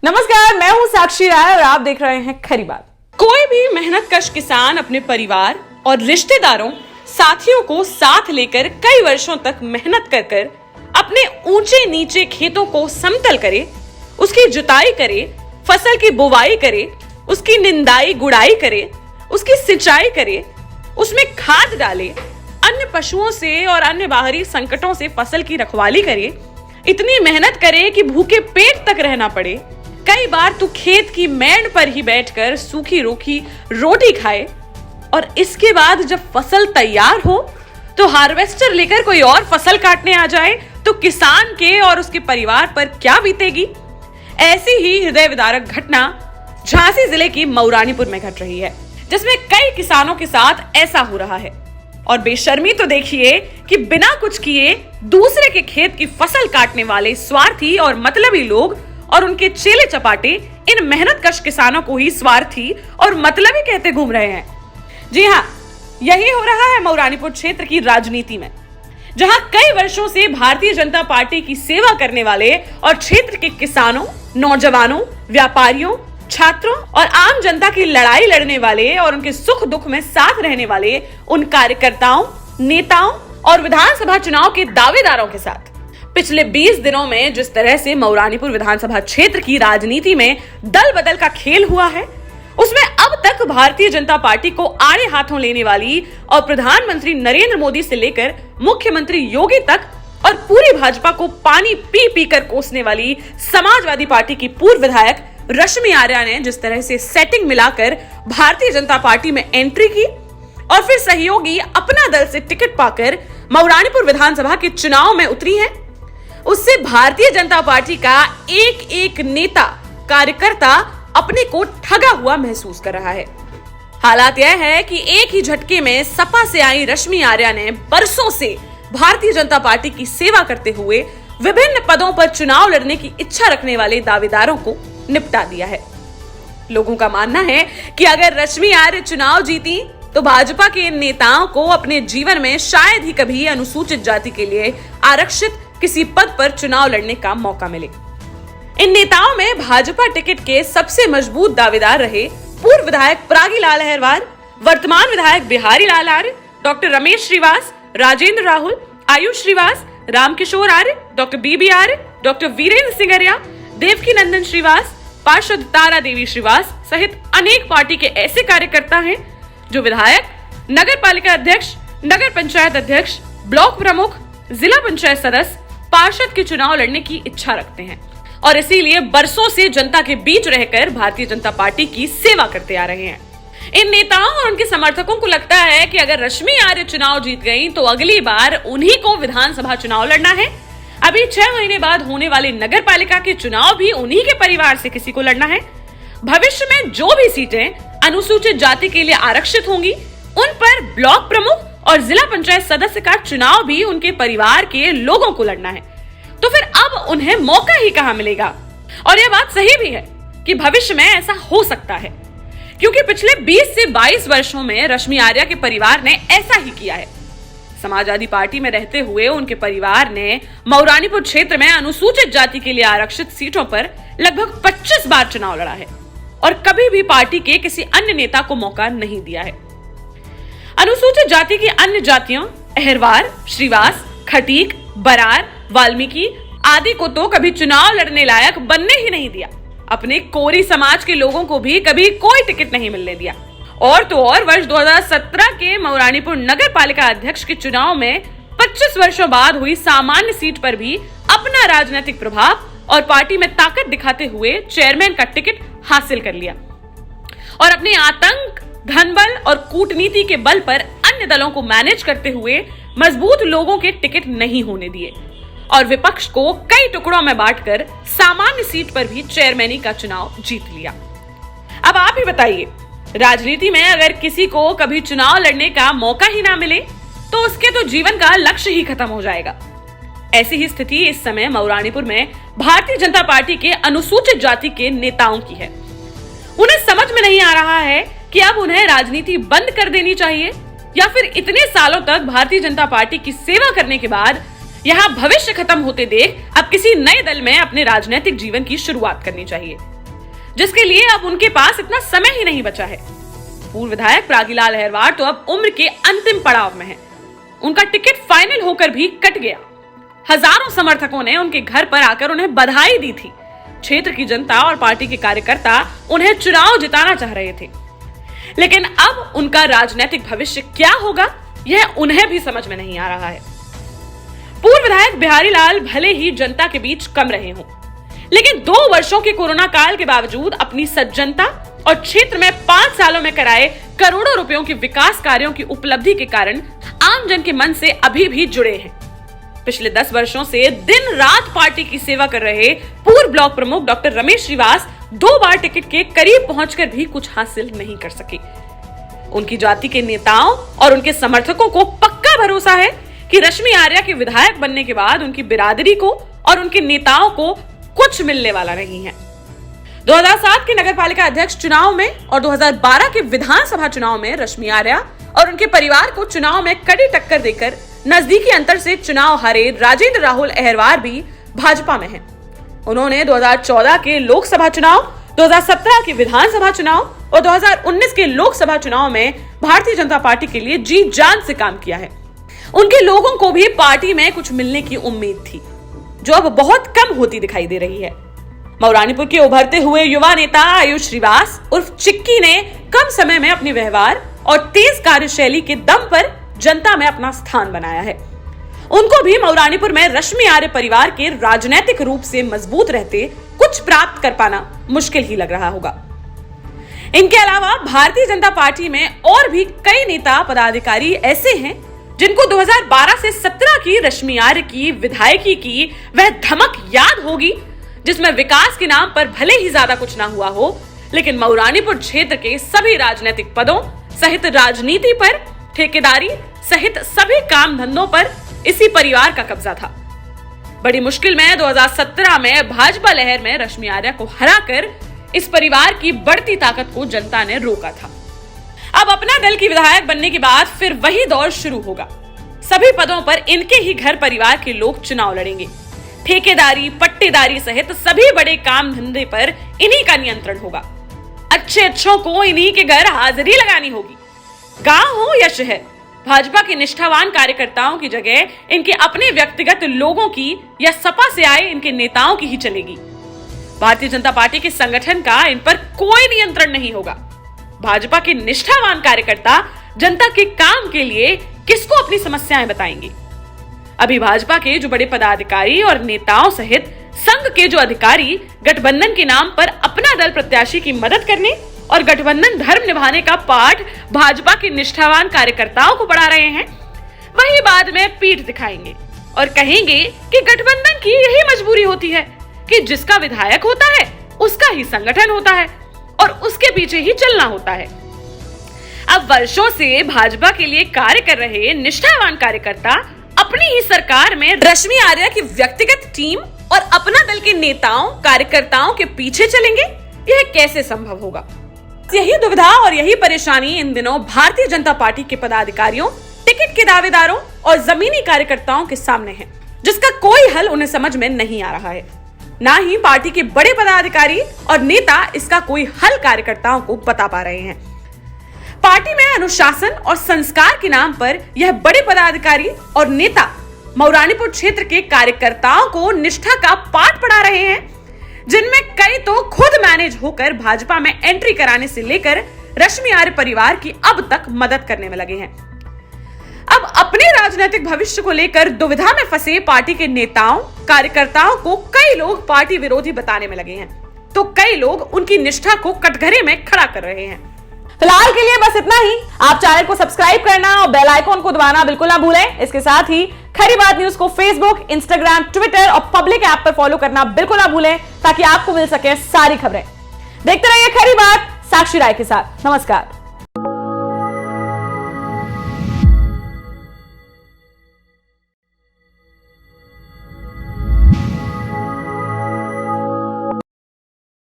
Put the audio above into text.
नमस्कार, मैं हूं साक्षी राय और आप देख रहे हैं खरी बात। कोई भी मेहनतकश किसान अपने परिवार और रिश्तेदारों, साथियों को साथ लेकर कई वर्षों तक मेहनत कर कर अपने ऊंचे नीचे खेतों को समतल करे, उसकी जुताई करे, फसल की बुवाई करे, उसकी निंदाई गुड़ाई करे, उसकी सिंचाई करे, उसमें खाद डाले, अन्य पशुओं से और अन्य बाहरी संकटों से फसल की रखवाली करे, इतनी मेहनत करे कि भूखे पेट तक रहना पड़े। कई बार तू खेत की मेंढ पर ही बैठकर सूखी रूखी रोटी खाए और इसके बाद जब फसल तैयार हो तो हार्वेस्टर लेकर कोई और फसल काटने आ जाए तो किसान के और उसके परिवार पर क्या बीतेगी। ऐसी ही हृदय विदारक घटना झांसी जिले की मऊरानीपुर में घट रही है, जिसमें कई किसानों के साथ ऐसा हो रहा है। और बेशर्मी तो देखिए कि बिना कुछ किए दूसरे के खेत की फसल काटने वाले स्वार्थी और मतलबी लोग और उनके चेले चपाटे इन मेहनतकश किसानों को ही स्वार्थी और मतलबी कहते घूम रहे हैं। जी हाँ, यही हो रहा है मऊरानीपुर क्षेत्र की राजनीति में, जहां कई वर्षों से भारतीय जनता पार्टी की सेवा करने वाले और क्षेत्र के किसानों, नौजवानों, व्यापारियों, छात्रों और आम जनता की लड़ाई लड़ने वाले और उनके सुख दुख में साथ रहने वाले उन कार्यकर्ताओं, नेताओं और विधानसभा चुनाव के दावेदारों के साथ पिछले 20 दिनों में जिस तरह से मऊरानीपुर विधानसभा क्षेत्र की राजनीति में दल बदल का खेल हुआ है, उसमें अब तक भारतीय जनता पार्टी को आड़े हाथों लेने वाली और प्रधानमंत्री नरेंद्र मोदी से लेकर मुख्यमंत्री योगी तक और पूरी भाजपा को पानी पी पी कर कोसने वाली समाजवादी पार्टी की पूर्व विधायक रश्मि आर्या ने जिस तरह से सेटिंग मिलाकर भारतीय जनता पार्टी में एंट्री की और फिर सहयोगी अपना दल से टिकट पाकर मऊरानीपुर विधानसभा के चुनाव में उतरी है, उससे भारतीय जनता पार्टी का एक एक नेता कार्यकर्ता अपने को ठगा हुआ महसूस कर रहा है। हालात यह है कि एक ही झटके में सपा से आई रश्मि आर्या ने बरसों से भारतीय जनता पार्टी की सेवा करते हुए विभिन्न पदों पर चुनाव लड़ने की इच्छा रखने वाले दावेदारों को निपटा दिया है। लोगों का मानना है कि अगर रश्मि आर्य चुनाव जीती तो भाजपा के इन नेताओं को अपने जीवन में शायद ही कभी अनुसूचित जाति के लिए आरक्षित किसी पद पर चुनाव लड़ने का मौका मिले। इन नेताओं में भाजपा टिकट के सबसे मजबूत दावेदार रहे पूर्व विधायक परागी लाल अहिरवार, वर्तमान विधायक बिहारी लाल आर्य, डॉक्टर रमेश श्रीवास, राजेंद्र राहुल, आयुष श्रीवास, रामकिशोर आर्य, डॉक्टर बीबी आर्य, डॉक्टर वीरेंद्र सिंगरिया, देवकी नंदन श्रीवास, पार्षद तारा देवी श्रीवास सहित अनेक पार्टी के ऐसे कार्यकर्ता हैं जो विधायक, नगर पालिका अध्यक्ष, नगर पंचायत अध्यक्ष, ब्लॉक प्रमुख, जिला पंचायत सदस्य, पार्षद के चुनाव लड़ने की इच्छा रखते हैं और इसीलिए बरसों से जनता के बीच रहकर भारतीय जनता पार्टी की सेवा करते आ रहे हैं। इन नेताओं और उनके समर्थकों को लगता है कि अगर रश्मि आर्य चुनाव जीत गई तो अगली बार उन्हीं को विधानसभा चुनाव लड़ना है। अभी 6 महीने बाद होने वाले नगर पालिका के चुनाव भी उन्हीं के परिवार से किसी को लड़ना है। भविष्य में जो भी सीटें अनुसूचित जाति के लिए आरक्षित होंगी उन पर ब्लॉक प्रमुख और जिला पंचायत सदस्य का चुनाव भी उनके परिवार के लोगों को लड़ना है। तो फिर अब उन्हें मौका ही कहां मिलेगा। और यह बात सही भी है कि भविष्य में ऐसा हो सकता है, क्योंकि पिछले 20 से 22 वर्षों में रश्मि आर्या के परिवार ने ऐसा ही किया है। समाजवादी पार्टी में रहते हुए उनके परिवार ने मऊरानीपुर क्षेत्र में अनुसूचित जाति के लिए आरक्षित सीटों पर लगभग 25 बार चुनाव लड़ा है और कभी भी पार्टी के किसी अन्य नेता को मौका नहीं दिया है। अनुसूचित जाति की अन्य जातियों अहिरवार, श्रीवास, खटीक, बरार, वाल्मीकि आदि को तो कभी चुनाव लड़ने लायक बनने ही नहीं दिया। अपने कोरी समाज के लोगों को भी कभी कोई टिकट नहीं मिलने दिया। और तो और वर्ष 2017 के मऊरानीपुर नगर पालिका अध्यक्ष के चुनाव में 25 वर्षों बाद हुई सामान्य सीट पर भी अपना राजनीतिक प्रभाव और पार्टी में ताकत दिखाते हुए चेयरमैन का टिकट हासिल कर लिया और अपने आतंक, धनबल और कूटनीति के बल पर अन्य दलों को मैनेज करते हुए मजबूत लोगों के टिकट नहीं होने दिए और विपक्ष को कई टुकड़ों में बांटकर सामान्य सीट पर भी चेयरमैनी का चुनाव जीत लिया। अब आप ही बताइए, राजनीति में अगर किसी को कभी चुनाव लड़ने का मौका ही ना मिले तो उसके तो जीवन का लक्ष्य ही खत्म हो जाएगा। ऐसी ही स्थिति इस समय मऊरानीपुर में भारतीय जनता पार्टी के अनुसूचित जाति के नेताओं की है। उन्हें समझ में नहीं आ रहा है कि अब उन्हें राजनीति बंद कर देनी चाहिए या फिर इतने सालों तक भारतीय जनता पार्टी की सेवा करने के बाद यहाँ भविष्य खत्म होते देख अब किसी नए दल में अपने राजनीतिक जीवन की शुरुआत करनी चाहिए, जिसके लिए अब उनके पास इतना समय ही नहीं बचा है। पूर्व विधायक प्रागीलाल अहिरवार तो अब उम्र के अंतिम पड़ाव में हैं। उनका टिकट फाइनल होकर भी कट गया। हजारों समर्थकों ने उनके घर पर आकर उन्हें बधाई दी थी। क्षेत्र की जनता और पार्टी के कार्यकर्ता उन्हें चुनाव जिताना चाह रहे थे, लेकिन अब उनका राजनीतिक भविष्य क्या होगा यह उन्हें भी समझ में नहीं आ रहा है। पूर्व विधायक बिहारी लाल भले ही जनता के बीच कम रहे हों, लेकिन 2 वर्षों के कोरोना काल के बावजूद अपनी सज्जनता और क्षेत्र में 5 सालों में कराए करोड़ों रुपयों के विकास कार्यों की उपलब्धि के कारण आम जन के मन से अभी भी जुड़े हैं। पिछले 10 वर्षों से दिन रात पार्टी की सेवा कर रहे पूर्व ब्लॉक प्रमुख डॉक्टर रमेश श्रीवास 2 बार टिकट के करीब पहुंचकर भी कुछ हासिल नहीं कर सके। उनकी जाति के नेताओं और उनके समर्थकों को पक्का भरोसा है कि रश्मि आर्या के विधायक बनने के बाद उनकी बिरादरी को और उनके नेताओं को कुछ मिलने वाला नहीं है। 2007 के नगरपालिका अध्यक्ष चुनाव में और 2012 के विधानसभा चुनाव में रश्मि आर्या और उनके परिवार को चुनाव में कड़ी टक्कर देकर नजदीकी अंतर से चुनाव हारे राजेंद्र राहुल अहिरवार भी भाजपा में हैं। उन्होंने 2014 के लोकसभा चुनाव, 2017 के विधानसभा चुनाव और 2019 के लोकसभा चुनाव में भारतीय जनता पार्टी के लिए जी जान से काम किया है। उनके लोगों को भी पार्टी में कुछ मिलने की उम्मीद थी, जो अब बहुत कम होती दिखाई दे रही है। मऊरानीपुर के उभरते हुए युवा नेता आयुष श्रीवास उर्फ चिक्की ने कम समय में अपने व्यवहार और तेज कार्यशैली के दम पर जनता में अपना स्थान बनाया है। उनको भी मऊरानीपुर में रश्मि आर्य परिवार के राजनीतिक रूप से मजबूत रहते कुछ प्राप्त कर पाना मुश्किल ही लग रहा होगा। इनके अलावा भारतीय जनता पार्टी में और भी कई नेता पदाधिकारी ऐसे हैं जिनको 2012 से 17 की रश्मि आर्य की विधायकी की वह धमक याद होगी, जिसमें विकास के नाम पर भले ही ज्यादा कुछ ना हुआ हो, लेकिन मऊरानीपुर क्षेत्र के सभी राजनीतिक पदों सहित राजनीति पर, ठेकेदारी सहित सभी काम धंधों पर इसी परिवार का कब्जा था। बड़ी मुश्किल में 2017 में भाजपा लहर में रश्मि आर्या को हराकर इस परिवार की बढ़ती ताकत को जनता ने रोका था। अब अपना दल की विधायक बनने के बाद फिर वही दौर शुरू होगा। सभी पदों पर इनके ही घर परिवार के लोग चुनाव लड़ेंगे। ठेकेदारी, पट्टेदारी सहित सभी बड़े काम धंधे पर इन्हीं का नियंत्रण होगा। अच्छों को इन्हीं के घर हाजिरी लगानी होगी। गांव हो या शहर, भाजपा के निष्ठावान कार्यकर्ताओं की जगह इनके अपने व्यक्तिगत लोगों की या सपा से आए इनके नेताओं की ही चलेगी। भारतीय जनता पार्टी के संगठन का इन पर कोई नियंत्रण नहीं होगा। भाजपा के निष्ठावान कार्यकर्ता जनता के काम के लिए किसको अपनी समस्याएं बताएंगे? अभी भाजपा के जो बड़े पदाधिकारी और नेताओं सहित संघ के जो अधिकारी गठबंधन के नाम पर अपना दल प्रत्याशी की मदद करने और गठबंधन धर्म निभाने का पाठ भाजपा के निष्ठावान कार्यकर्ताओं को पढ़ा रहे हैं, वही बाद में पीठ दिखाएंगे और कहेंगे कि गठबंधन की यही मजबूरी होती है कि जिसका विधायक होता है उसका ही संगठन होता है और उसके पीछे ही चलना होता है। अब वर्षों से भाजपा के लिए कार्य कर रहे निष्ठावान कार्यकर्ता अपनी ही सरकार में रश्मि आर्या की व्यक्तिगत टीम और अपना दल के नेताओं कार्यकर्ताओं के पीछे चलेंगे, यह कैसे संभव होगा? यही दुविधा और यही परेशानी इन दिनों भारतीय जनता पार्टी के पदाधिकारियों, टिकट के दावेदारों और जमीनी कार्यकर्ताओं के सामने है, जिसका कोई हल उन्हें समझ में नहीं आ रहा है। ना ही पार्टी के बड़े पदाधिकारी और नेता इसका कोई हल कार्यकर्ताओं को बता पा रहे हैं। पार्टी में अनुशासन और संस्कार के नाम पर यह बड़े पदाधिकारी और नेता मऊरानीपुर क्षेत्र के कार्यकर्ताओं को निष्ठा का पाठ पढ़ा रहे हैं, जिनमें कई तो खुद मैनेज होकर भाजपा में एंट्री कराने से लेकर रश्मि आर्य परिवार की अब तक मदद करने में लगे हैं। अब अपने राजनीतिक भविष्य को लेकर दुविधा में फंसे पार्टी के नेताओं कार्यकर्ताओं को कई लोग पार्टी विरोधी बताने में लगे हैं, तो कई लोग उनकी निष्ठा को कटघरे में खड़ा कर रहे हैं। फिलहाल के लिए बस इतना ही। आप चैनल को सब्सक्राइब करना और बेल आइकॉन को दबाना बिल्कुल ना भूलें। इसके साथ ही खरी बात न्यूज को फेसबुक, इंस्टाग्राम, ट्विटर और पब्लिक ऐप पर फॉलो करना बिल्कुल ना भूलें, ताकि आपको मिल सके सारी खबरें। देखते रहिए खरी बात साक्षी राय के साथ। नमस्कार।